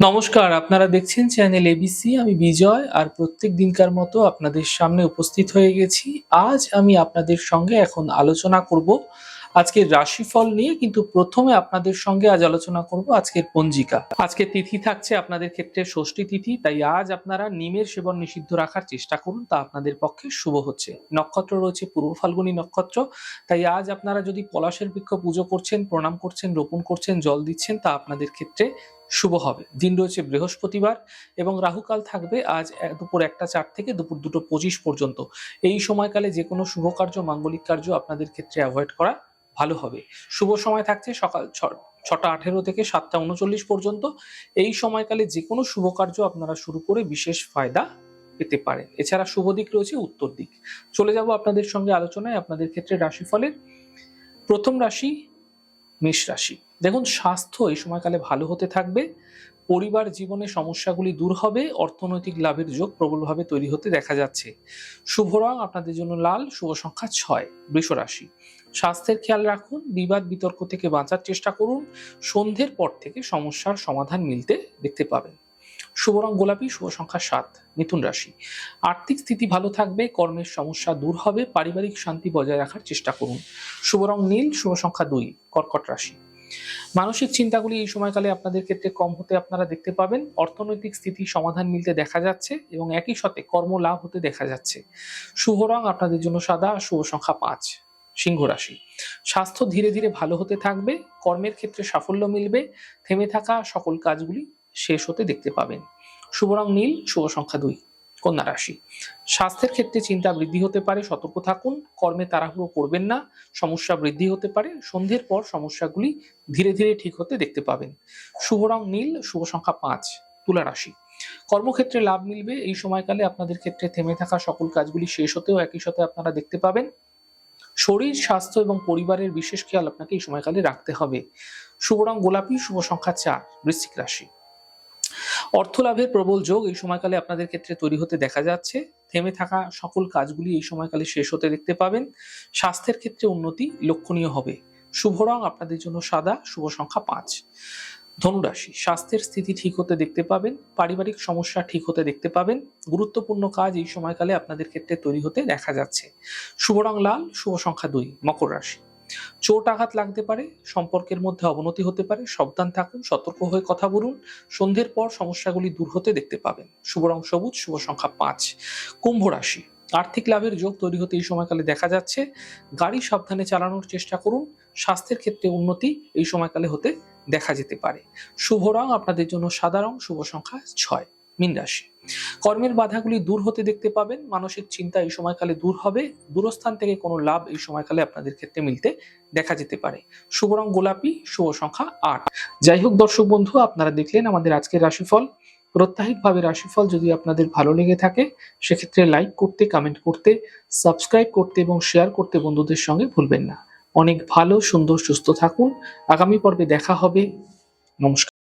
নমস্কার, আপনারা দেখছেন চ্যানেল এবিসি। আমি বিজয় আর প্রত্যেক দিনকার মতো আপনাদের সামনে উপস্থিত হয়ে গেছি। আজ আমি আপনাদের সঙ্গে এখন আলোচনা করব আজকের রাশিফল নিয়ে, কিন্তু প্রথমে আপনাদের সঙ্গে আজ আলোচনা করব আজকের পঞ্জিকা। আজকে তিথি থাকছে আপনাদের ক্ষেত্রে ষষ্ঠী তিথি, তাই আজ আপনারা নিমের সেবন নিষিদ্ধ রাখার চেষ্টা করুন, তা আপনাদের পক্ষে শুভ হচ্ছে। নক্ষত্র রয়েছে পূর্ব ফাল্গুনী নক্ষত্র, তাই আজ আপনারা যদি পলাশের বৃক্ষ পুজো করছেন, প্রণাম করছেন, রোপণ করছেন, জল দিচ্ছেন, তা আপনাদের ক্ষেত্রে শুভ হবে। দিন রয়েছে বৃহস্পতিবার এবং রাহুকাল থাকবে আজ দুপুর 1টা 4 থেকে দুপুর 2টো 25 পর্যন্ত। এই সময়কালে যে কোনো শুভ কার্য, মাঙ্গলিক কার্য আপনাদের ক্ষেত্রে অ্যাভয়েড করা ভালো হবে। শুভ সময় থাকছে সকাল 6টা 18 থেকে 7টা 39 পর্যন্ত। এই সময়কালে যে কোনো শুভ কার্য আপনারা শুরু করে বিশেষ ফায়দা পেতে পারেন। এছাড়া শুভ দিক রয়েছে উত্তর দিক। চলে যাব আপনাদের সঙ্গে আলোচনায় আপনাদের ক্ষেত্রে রাশিফলের। প্রথম রাশি মেষ রাশি। দেখুন, স্বাস্থ্য এই সময়কালে ভালো হতে থাকবে। পরিবার জীবনে সমস্যাগুলি দূর হবে। অর্থনৈতিক লাভের যোগ প্রবলভাবে তৈরি হতে দেখা যাচ্ছে। শুভ রং আপনাদের জন্য লাল, শুভ সংখ্যা 6। বৃষ রাশি। স্বাস্থ্যের খেয়াল রাখুন, বিবাদ বিতর্ক থেকে বাঁচার চেষ্টা করুন। সন্ধ্যের পর থেকে সমস্যার সমাধান মিলতে দেখতে পাবেন। শুভ রং গোলাপি, শুভ সংখ্যা 7। মিথুন রাশি। আর্থিক স্থিতি ভালো থাকবে, কর্মের সমস্যা দূর হবে, পারিবারিক শান্তি বজায় রাখার চেষ্টা করুন। শুভ রং নীল, শুভ সংখ্যা 2। কর্কট রাশি। মানসিক চিন্তাগুলি এই সময়কালে আপনাদের ক্ষেত্রে কম হতে আপনারা দেখতে পাবেন। অর্থনৈতিক স্থিতি সমাধান মিলতে দেখা যাচ্ছে এবং একই সাথে কর্ম লাভ হতে দেখা যাচ্ছে। শুভ রং আপনাদের জন্য সাদা, শুভ সংখ্যা 5। সিংহ রাশি। স্বাস্থ্য ধীরে ধীরে ভালো হতে থাকবে, কর্মের ক্ষেত্রে সাফল্য মিলবে, থেমে থাকা সকল কাজগুলি শেষ হতে দেখতে পাবেন। শুভ রং নীল, শুভ সংখ্যা 2। কন্যা রাশি। স্বাস্থ্যের ক্ষেত্রে চিন্তা বৃদ্ধি হতে পারে, সতর্ক থাকুন। কর্মে তাড়াহুড়ো করবেন না, সমস্যা বৃদ্ধি হতে পারে। সন্ধ্যের পর সমস্যাগুলি ধীরে ধীরে ঠিক হতে দেখতে পাবেন। শুভ রং নীল, শুভ সংখ্যা 5। তুলা রাশি। কর্মক্ষেত্রে লাভ মিলবে। এই সময়কালে আপনাদের ক্ষেত্রে থেমে থাকা সকল কাজগুলি শেষ হতেও একই সাথে আপনারা দেখতে পাবেন। শরীর স্বাস্থ্য এবং পরিবারের বিশেষ খেয়াল আপনাকে এই সময়কালে রাখতে হবে। শুভ রং গোলাপি, শুভ সংখ্যা 4। বৃশ্চিক রাশি। অর্থ লাভের প্রবল যোগ এই সময়কালে আপনাদের ক্ষেত্রে তৈরি হতে দেখা যাচ্ছে। থেমে থাকা সকল কাজগুলি এই সময়কালে শেষ হতে দেখতে পাবেন। স্বাস্থ্যের ক্ষেত্রে উন্নতি লক্ষণীয় হবে। শুভ রং আপনাদের জন্য সাদা, শুভ সংখ্যা 5। ধনুরাশি। স্বাস্থ্যের স্থিতি ঠিক হতে দেখতে পাবেন, পারিবারিক সমস্যা ঠিক হতে দেখতে পাবেন। গুরুত্বপূর্ণ কাজ এই সময়কালে আপনাদের ক্ষেত্রে তৈরি হতে দেখা যাচ্ছে। শুভ রং লাল, শুভ সংখ্যা 2। মকর রাশি। চোট আঘাত লাগতে পারে, সম্পর্কের মধ্যে অবনতি হতে পারে, সাবধান থাকুন, সতর্ক হয়ে কথা বলুন। সন্ধ্যের পর সমস্যাগুলি দূর হতে দেখতে পাবেন। শুভ রং সবুজ, শুভ সংখ্যা 5। কুম্ভ রাশি। আর্থিক লাভের যোগ তৈরি হতে এই সময়কালে দেখা যাচ্ছে। গাড়ি সাবধানে চালানোর চেষ্টা করুন। স্বাস্থ্যের ক্ষেত্রে উন্নতি এই সময়কালে হতে দেখা যেতে পারে। শুভ রং আপনাদের জন্য সাদা রং, শুভ সংখ্যা 6। মীন রাশি। কর্মের বাধাগুলি দূর হতে দেখতে পাবেন। মানসিক চিন্তা এই সময়কালে দূর হবে। দূরস্থান থেকে কোনো লাভ এই সময়কালে আপনাদের ক্ষেত্রে মিলতে দেখা যেতে পারে। শুভ রং গোলাপি, শুভ সংখ্যা 8। যাই হোক দর্শক বন্ধু, আপনারা দেখলেন আমাদের আজকের রাশিফল। প্রত্যাহিকভাবে রাশিফল যদি আপনাদের ভালো লেগে থাকে, সেক্ষেত্রে লাইক করতে, কমেন্ট করতে, সাবস্ক্রাইব করতে এবং শেয়ার করতে বন্ধুদের সঙ্গে ভুলবেন না। অনেক ভালো, সুন্দর, সুস্থ থাকুন। আগামী পর্বে দেখা হবে। নমস্কার।